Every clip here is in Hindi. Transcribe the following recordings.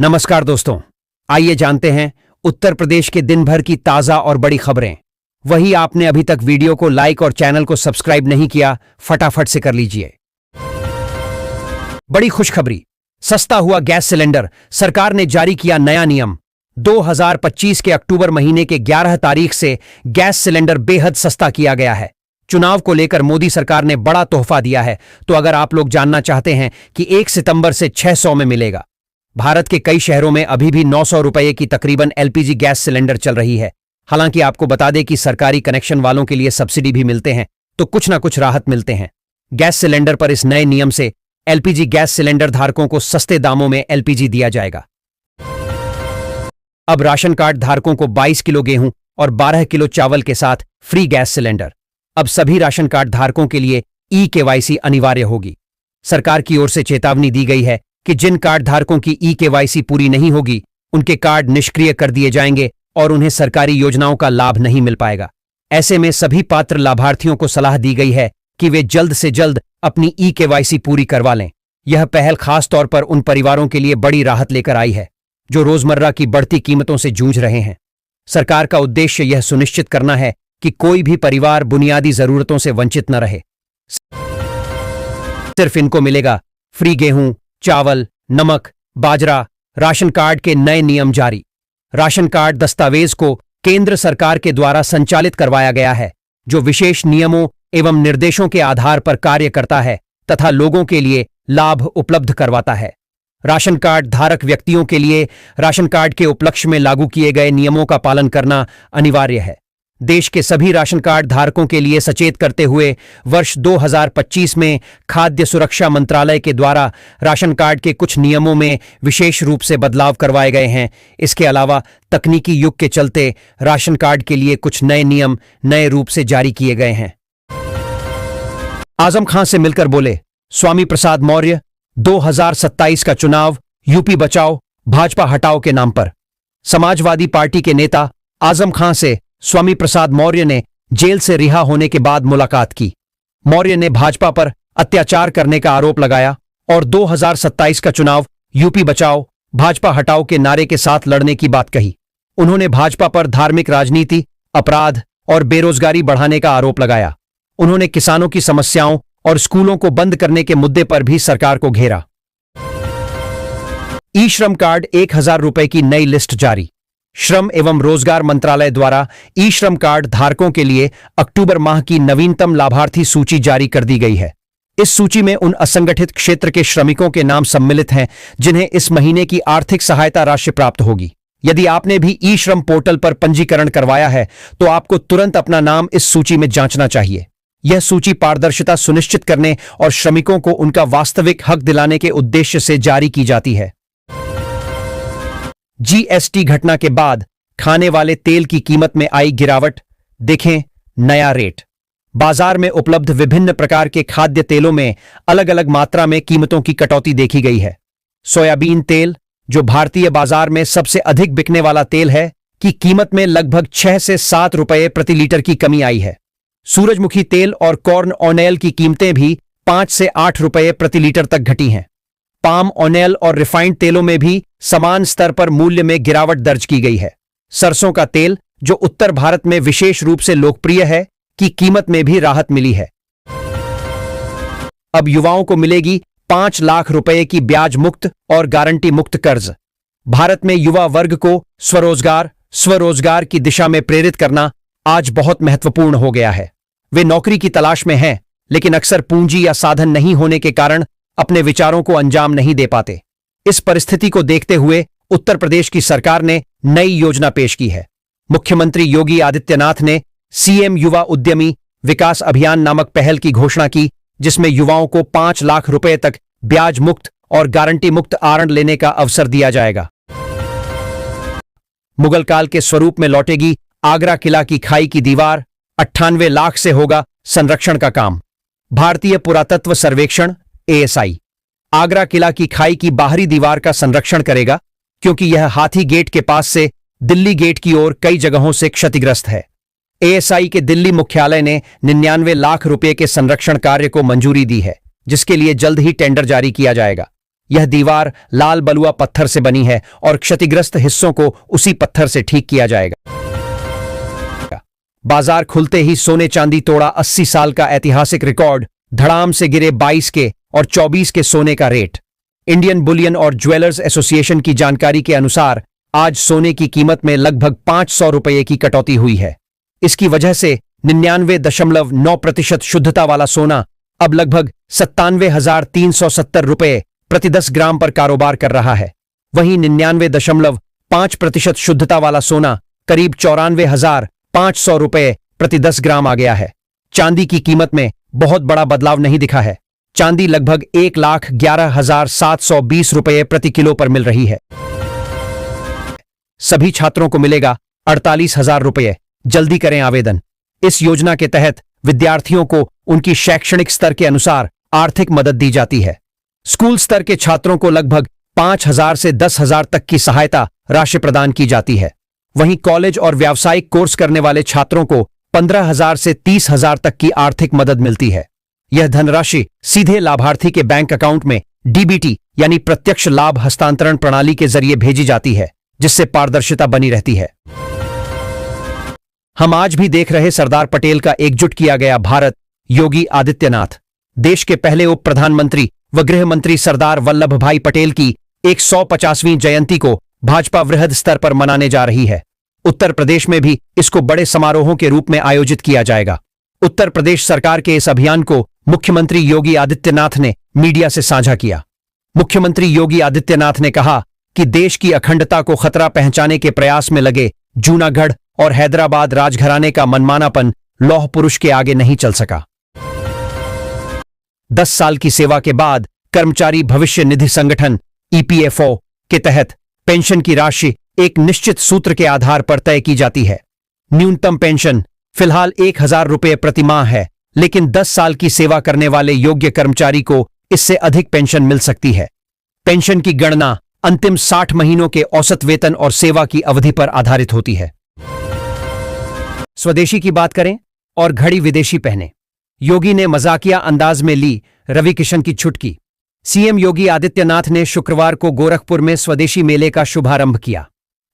नमस्कार दोस्तों, आइए जानते हैं उत्तर प्रदेश के दिन भर की ताजा और बड़ी खबरें। वही आपने अभी तक वीडियो को लाइक और चैनल को सब्सक्राइब नहीं किया, फटाफट से कर लीजिए। बड़ी खुशखबरी, सस्ता हुआ गैस सिलेंडर। सरकार ने जारी किया नया नियम। 2025 के अक्टूबर महीने के 11 तारीख से गैस सिलेंडर बेहद सस्ता किया गया है। चुनाव को लेकर मोदी सरकार ने बड़ा तोहफा दिया है। तो अगर आप लोग जानना चाहते हैं कि 1 सितंबर से 600 में मिलेगा। भारत के कई शहरों में अभी भी 900 रुपये की तकरीबन एलपीजी गैस सिलेंडर चल रही है। हालांकि आपको बता दें कि सरकारी कनेक्शन वालों के लिए सब्सिडी भी मिलते हैं, तो कुछ ना कुछ राहत मिलते हैं। गैस सिलेंडर पर इस नए नियम से एलपीजी गैस सिलेंडर धारकों को सस्ते दामों में एलपीजी दिया जाएगा। अब राशन कार्ड धारकों को 22 किलो गेहूं और 12 किलो चावल के साथ फ्री गैस सिलेंडर। अब सभी राशन कार्ड धारकों के लिए ई-केवाईसी अनिवार्य होगी। सरकार की ओर से चेतावनी दी गई है कि जिन कार्ड धारकों की ई-केवाईसी पूरी नहीं होगी, उनके कार्ड निष्क्रिय कर दिए जाएंगे और उन्हें सरकारी योजनाओं का लाभ नहीं मिल पाएगा। ऐसे में सभी पात्र लाभार्थियों को सलाह दी गई है कि वे जल्द से जल्द अपनी ई-केवाईसी पूरी करवा लें। यह पहल खास तौर पर उन परिवारों के लिए बड़ी राहत लेकर आई है जो रोजमर्रा की बढ़ती कीमतों से जूझ रहे हैं। सरकार का उद्देश्य यह सुनिश्चित करना है कि कोई भी परिवार बुनियादी जरूरतों से वंचित न रहे। सिर्फ इनको मिलेगा फ्री गेहूं, चावल, नमक, बाजरा। राशन कार्ड के नए नियम जारी। राशन कार्ड दस्तावेज को केंद्र सरकार के द्वारा संचालित करवाया गया है, जो विशेष नियमों एवं निर्देशों के आधार पर कार्य करता है तथा लोगों के लिए लाभ उपलब्ध करवाता है। राशन कार्ड धारक व्यक्तियों के लिए राशन कार्ड के उपलक्ष्य में लागू किए गए नियमों का पालन करना अनिवार्य है। देश के सभी राशन कार्ड धारकों के लिए सचेत करते हुए वर्ष 2025 में खाद्य सुरक्षा मंत्रालय के द्वारा राशन कार्ड के कुछ नियमों में विशेष रूप से बदलाव करवाए गए हैं। इसके अलावा तकनीकी युग के चलते राशन कार्ड के लिए कुछ नए नियम नए रूप से जारी किए गए हैं। आजम खां से मिलकर बोले स्वामी प्रसाद मौर्य, 2027 का चुनाव यूपी बचाओ भाजपा हटाओ के नाम पर। समाजवादी पार्टी के नेता आजम खां से स्वामी प्रसाद मौर्य ने जेल से रिहा होने के बाद मुलाकात की। मौर्य ने भाजपा पर अत्याचार करने का आरोप लगाया और 2027 का चुनाव यूपी बचाओ भाजपा हटाओ के नारे के साथ लड़ने की बात कही। उन्होंने भाजपा पर धार्मिक राजनीति, अपराध और बेरोजगारी बढ़ाने का आरोप लगाया। उन्होंने किसानों की समस्याओं और स्कूलों को बंद करने के मुद्दे पर भी सरकार को घेरा। ई श्रम कार्ड 1000 रुपए की नई लिस्ट जारी। श्रम एवं रोजगार मंत्रालय द्वारा ई श्रम कार्ड धारकों के लिए अक्टूबर माह की नवीनतम लाभार्थी सूची जारी कर दी गई है। इस सूची में उन असंगठित क्षेत्र के श्रमिकों के नाम सम्मिलित हैं जिन्हें इस महीने की आर्थिक सहायता राशि प्राप्त होगी। यदि आपने भी ई श्रम पोर्टल पर पंजीकरण करवाया है तो आपको तुरंत अपना नाम इस सूची में जांचना चाहिए। यह सूची पारदर्शिता सुनिश्चित करने और श्रमिकों को उनका वास्तविक हक दिलाने के उद्देश्य से जारी की जाती है। जीएसटी घटना के बाद खाने वाले तेल की कीमत में आई गिरावट। देखें नया रेट। बाजार में उपलब्ध विभिन्न प्रकार के खाद्य तेलों में अलग अलग मात्रा में कीमतों की कटौती देखी गई है। सोयाबीन तेल, जो भारतीय बाजार में सबसे अधिक बिकने वाला तेल है, की कीमत में लगभग 6 से 7 रुपये प्रति लीटर की कमी आई है। सूरजमुखी तेल और कॉर्न ऑयल की कीमतें भी 5 से 8 रुपये प्रति लीटर तक घटी हैं। पाम ऑयल और रिफाइंड तेलों में भी समान स्तर पर मूल्य में गिरावट दर्ज की गई है। सरसों का तेल, जो उत्तर भारत में विशेष रूप से लोकप्रिय है, की कीमत में भी राहत मिली है। अब युवाओं को मिलेगी 5 लाख रुपए की ब्याज मुक्त और गारंटी मुक्त कर्ज। भारत में युवा वर्ग को स्वरोजगार की दिशा में प्रेरित करना आज बहुत महत्वपूर्ण हो गया है। वे नौकरी की तलाश में हैं, लेकिन अक्सर पूंजी या साधन नहीं होने के कारण अपने विचारों को अंजाम नहीं दे पाते। इस परिस्थिति को देखते हुए उत्तर प्रदेश की सरकार ने नई योजना पेश की है। मुख्यमंत्री योगी आदित्यनाथ ने सीएम युवा उद्यमी विकास अभियान नामक पहल की घोषणा की, जिसमें युवाओं को 5 लाख रुपए तक ब्याज मुक्त और गारंटी मुक्त ऋण लेने का अवसर दिया जाएगा। मुगल काल के स्वरूप में लौटेगी आगरा किला की खाई की दीवार। 98 लाख से होगा संरक्षण का काम। भारतीय पुरातत्व सर्वेक्षण ASI आगरा किला की खाई की बाहरी दीवार का संरक्षण करेगा, क्योंकि यह हाथी गेट के पास से दिल्ली गेट की ओर कई जगहों से क्षतिग्रस्त है। ASI के दिल्ली मुख्यालय ने 99 लाख रुपए के संरक्षण कार्य को मंजूरी दी है, जिसके लिए जल्द ही टेंडर जारी किया जाएगा। यह दीवार लाल बलुआ पत्थर से बनी है और क्षतिग्रस्त हिस्सों को उसी पत्थर से ठीक किया जाएगा। बाजार खुलते ही सोने चांदी तोड़ा 80 साल का ऐतिहासिक रिकॉर्ड, धड़ाम से गिरे 22 के और 24 के सोने का रेट। इंडियन बुलियन और ज्वेलर्स एसोसिएशन की जानकारी के अनुसार आज सोने की कीमत में लगभग 500 रुपये की कटौती हुई है। इसकी वजह से 99.9% शुद्धता वाला सोना अब लगभग 97,370 रुपये प्रति 10 ग्राम पर कारोबार कर रहा है। वहीं 99.5% शुद्धता वाला सोना करीब 94,500 रुपये प्रति 10 ग्राम आ गया है। चांदी की कीमत में बहुत बड़ा बदलाव नहीं दिखा है। चांदी लगभग 1,11,720 रुपये प्रति किलो पर मिल रही है। सभी छात्रों को मिलेगा 48,000 रुपये। जल्दी करें आवेदन। इस योजना के तहत विद्यार्थियों को उनकी शैक्षणिक स्तर के अनुसार आर्थिक मदद दी जाती है। स्कूल स्तर के छात्रों को लगभग 5,000 से 10,000 तक की सहायता राशि प्रदान की जाती है। वहीं कॉलेज और व्यावसायिक कोर्स करने वाले छात्रों को 15,000 से 30,000 तक की आर्थिक मदद मिलती है। यह धनराशि सीधे लाभार्थी के बैंक अकाउंट में डीबीटी यानी प्रत्यक्ष लाभ हस्तांतरण प्रणाली के जरिए भेजी जाती है, जिससे पारदर्शिता बनी रहती है। हम आज भी देख रहे सरदार पटेल का एकजुट किया गया भारत। योगी आदित्यनाथ देश के पहले उप प्रधानमंत्री व गृह मंत्री सरदार वल्लभ भाई पटेल की 150वीं जयंती को भाजपा वृहद स्तर पर मनाने जा रही है। उत्तर प्रदेश में भी इसको बड़े समारोहों के रूप में आयोजित किया जाएगा। उत्तर प्रदेश सरकार के इस अभियान को मुख्यमंत्री योगी आदित्यनाथ ने मीडिया से साझा किया। मुख्यमंत्री योगी आदित्यनाथ ने कहा कि देश की अखंडता को खतरा पहुंचाने के प्रयास में लगे जूनागढ़ और हैदराबाद राजघराने का मनमानापन लौह पुरुष के आगे नहीं चल सका। 10 साल की सेवा के बाद कर्मचारी भविष्य निधि संगठन ईपीएफओ के तहत पेंशन की राशि एक निश्चित सूत्र के आधार पर तय की जाती है। न्यूनतम पेंशन फिलहाल 1,000 रुपये प्रति माह है, लेकिन 10 साल की सेवा करने वाले योग्य कर्मचारी को इससे अधिक पेंशन मिल सकती है। पेंशन की गणना अंतिम 60 महीनों के औसत वेतन और सेवा की अवधि पर आधारित होती है। स्वदेशी की बात करें और घड़ी विदेशी पहने। योगी ने मजाकिया अंदाज में ली रवि किशन की छुटकी। सीएम योगी आदित्यनाथ ने शुक्रवार को गोरखपुर में स्वदेशी मेले का शुभारंभ किया।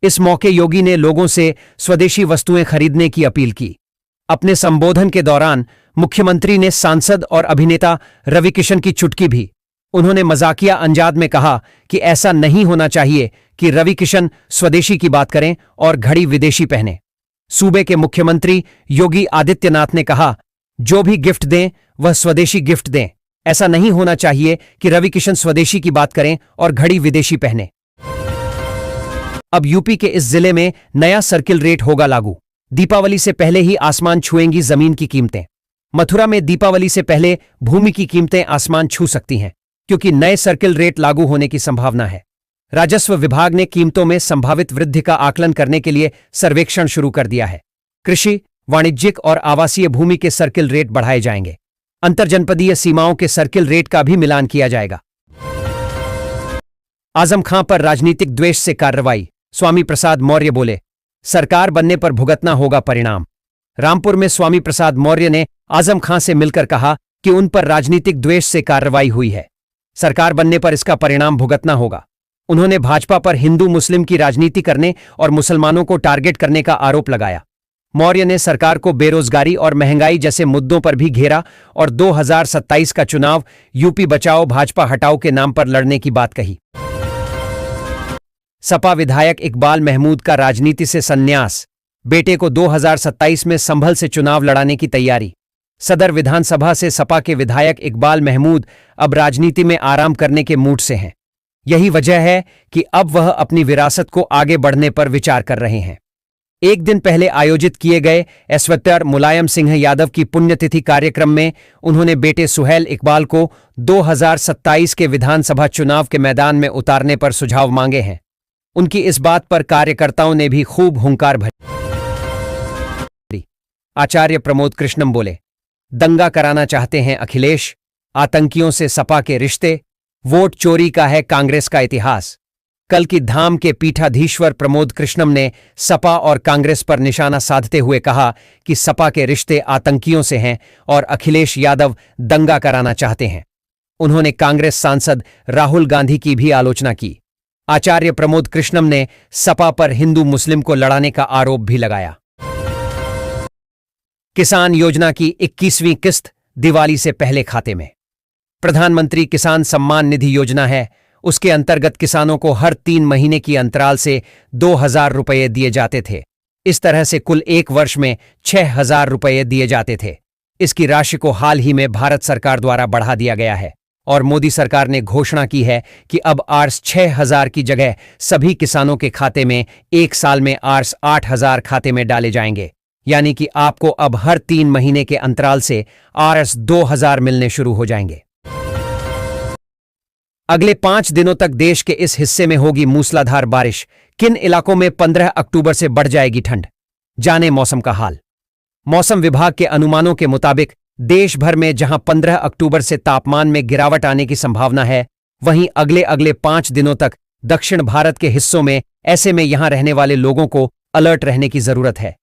इस मौके योगी ने लोगों से स्वदेशी वस्तुएं खरीदने की अपील की। अपने संबोधन के दौरान मुख्यमंत्री ने सांसद और अभिनेता रवि किशन की चुटकी भी। उन्होंने मजाकिया अंदाज में कहा कि ऐसा नहीं होना चाहिए कि रवि किशन स्वदेशी की बात करें और घड़ी विदेशी पहने। सूबे के मुख्यमंत्री योगी आदित्यनाथ ने कहा, जो भी गिफ्ट दें वह स्वदेशी गिफ्ट दें। ऐसा नहीं होना चाहिए कि रवि किशन स्वदेशी की बात करें और घड़ी विदेशी पहने। अब यूपी के इस जिले में नया सर्किल रेट होगा लागू। दीपावली से पहले ही आसमान छुएंगी जमीन की कीमतें। मथुरा में दीपावली से पहले भूमि की कीमतें आसमान छू सकती हैं, क्योंकि नए सर्किल रेट लागू होने की संभावना है। राजस्व विभाग ने कीमतों में संभावित वृद्धि का आकलन करने के लिए सर्वेक्षण शुरू कर दिया है। कृषि, वाणिज्यिक और आवासीय भूमि के सर्किल रेट बढ़ाए जाएंगे। अंतरजनपदीय सीमाओं के सर्किल रेट का भी मिलान किया जाएगा। आजम खां पर राजनीतिक द्वेष से कार्रवाई। स्वामी प्रसाद मौर्य बोले, सरकार बनने पर भुगतना होगा परिणाम। रामपुर में स्वामी प्रसाद मौर्य ने आजम खां से मिलकर कहा कि उन पर राजनीतिक द्वेष से कार्रवाई हुई है। सरकार बनने पर इसका परिणाम भुगतना होगा। उन्होंने भाजपा पर हिंदू मुस्लिम की राजनीति करने और मुसलमानों को टारगेट करने का आरोप लगाया। मौर्य ने सरकार को बेरोजगारी और महंगाई जैसे मुद्दों पर भी घेरा और 2027 का चुनाव यूपी बचाओ भाजपा हटाओ के नाम पर लड़ने की बात कही। सपा विधायक इकबाल महमूद का राजनीति से संन्यास। बेटे को 2027 में संभल से चुनाव लड़ाने की तैयारी। सदर विधानसभा से सपा के विधायक इकबाल महमूद अब राजनीति में आराम करने के मूड से हैं। यही वजह है कि अब वह अपनी विरासत को आगे बढ़ने पर विचार कर रहे हैं। एक दिन पहले आयोजित किए गए एसवत्तर मुलायम सिंह यादव की पुण्यतिथि कार्यक्रम में उन्होंने बेटे सुहेल इकबाल को 2027 के विधानसभा चुनाव के मैदान में उतारने पर सुझाव मांगे हैं। उनकी इस बात पर कार्यकर्ताओं ने भी खूब हुंकार भरी। आचार्य प्रमोद कृष्णम बोले, दंगा कराना चाहते हैं अखिलेश। आतंकियों से सपा के रिश्ते। वोट चोरी का है कांग्रेस का इतिहास। कल की धाम के पीठाधीश्वर प्रमोद कृष्णम ने सपा और कांग्रेस पर निशाना साधते हुए कहा कि सपा के रिश्ते आतंकियों से हैं और अखिलेश यादव दंगा कराना चाहते हैं। उन्होंने कांग्रेस सांसद राहुल गांधी की भी आलोचना की। आचार्य प्रमोद कृष्णम ने सपा पर हिंदू मुस्लिम को लड़ाने का आरोप भी लगाया। किसान योजना की 21वीं किस्त दिवाली से पहले खाते में। प्रधानमंत्री किसान सम्मान निधि योजना है, उसके अंतर्गत किसानों को हर 3 महीने की अंतराल से 2,000 रुपये दिए जाते थे। इस तरह से कुल एक वर्ष में 6,000 रुपये दिए जाते थे। इसकी राशि को हाल ही में भारत सरकार द्वारा बढ़ा दिया गया है और मोदी सरकार ने घोषणा की है कि अब आर्स 6,000 की जगह सभी किसानों के खाते में एक साल में आर्स 8,000 खाते में डाले जाएंगे, यानी कि आपको अब हर 3 महीने के अंतराल से आर्स 2,000 मिलने शुरू हो जाएंगे। अगले 5 दिनों तक देश के इस हिस्से में होगी मूसलाधार बारिश। किन इलाकों में 15 अक्टूबर से बढ़ जाएगी ठंड? जाने मौसम का हाल। मौसम विभाग के अनुमानों के मुताबिक देश भर में जहां 15 अक्टूबर से तापमान में गिरावट आने की संभावना है, वहीं अगले 5 दिनों तक दक्षिण भारत के हिस्सों में, ऐसे में यहां रहने वाले लोगों को अलर्ट रहने की जरूरत है।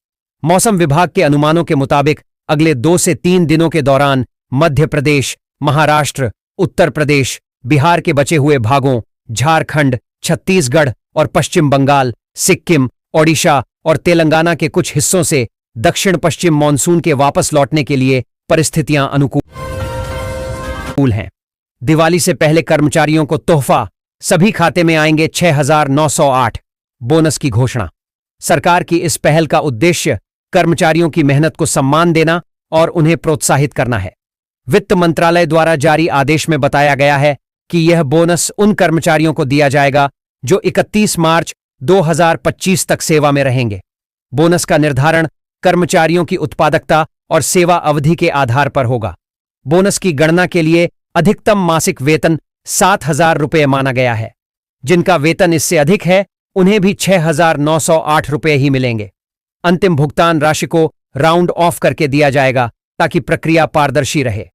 मौसम विभाग के अनुमानों के मुताबिक अगले 2 से 3 दिनों के दौरान मध्य प्रदेश, महाराष्ट्र, उत्तर प्रदेश, बिहार के बचे हुए भागों, झारखंड, छत्तीसगढ़ और पश्चिम बंगाल, सिक्किम, ओडिशा और तेलंगाना के कुछ हिस्सों से दक्षिण पश्चिम मानसून के वापस लौटने के लिए परिस्थितियां अनुकूल हैं। दिवाली से पहले कर्मचारियों को तोहफा, सभी खाते में आएंगे 6,908 बोनस की घोषणा। सरकार की इस पहल का उद्देश्य कर्मचारियों की मेहनत को सम्मान देना और उन्हें प्रोत्साहित करना है। वित्त मंत्रालय द्वारा जारी आदेश में बताया गया है कि यह बोनस उन कर्मचारियों को दिया जाएगा जो 31 मार्च 2025 तक सेवा में रहेंगे। बोनस का निर्धारण कर्मचारियों की उत्पादकता और सेवा अवधि के आधार पर होगा। बोनस की गणना के लिए अधिकतम मासिक वेतन 7,000 रुपये माना गया है। जिनका वेतन इससे अधिक है, उन्हें भी 6,908 रुपये ही मिलेंगे। अंतिम भुगतान राशि को राउंड ऑफ करके दिया जाएगा ताकि प्रक्रिया पारदर्शी रहे।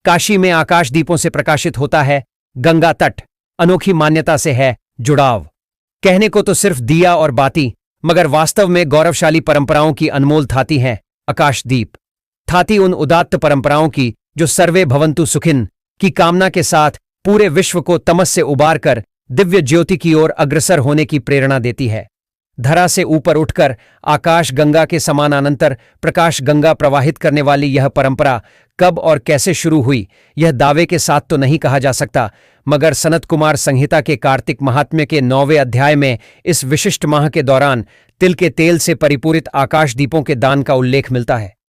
काशी में आकाशदीपों से प्रकाशित होता है गंगा तट, अनोखी मान्यता से है जुड़ाव। कहने को तो सिर्फ दिया और बाती, मगर वास्तव में गौरवशाली परंपराओं की अनमोल थाती हैं आकाशदीप। थाती उन उदात्त परंपराओं की जो सर्वे भवन्तु सुखिन की कामना के साथ पूरे विश्व को तमस से उबार कर दिव्य ज्योति की ओर अग्रसर होने की प्रेरणा देती है। धरा से ऊपर उठकर आकाश गंगा के समानांतर प्रकाश गंगा प्रवाहित करने वाली यह परंपरा कब और कैसे शुरू हुई, यह दावे के साथ तो नहीं कहा जा सकता, मगर सनत कुमार संहिता के कार्तिक महात्म्य के 9वें अध्याय में इस विशिष्ट माह के दौरान तिल के तेल से परिपूरित आकाशदीपों के दान का उल्लेख मिलता है।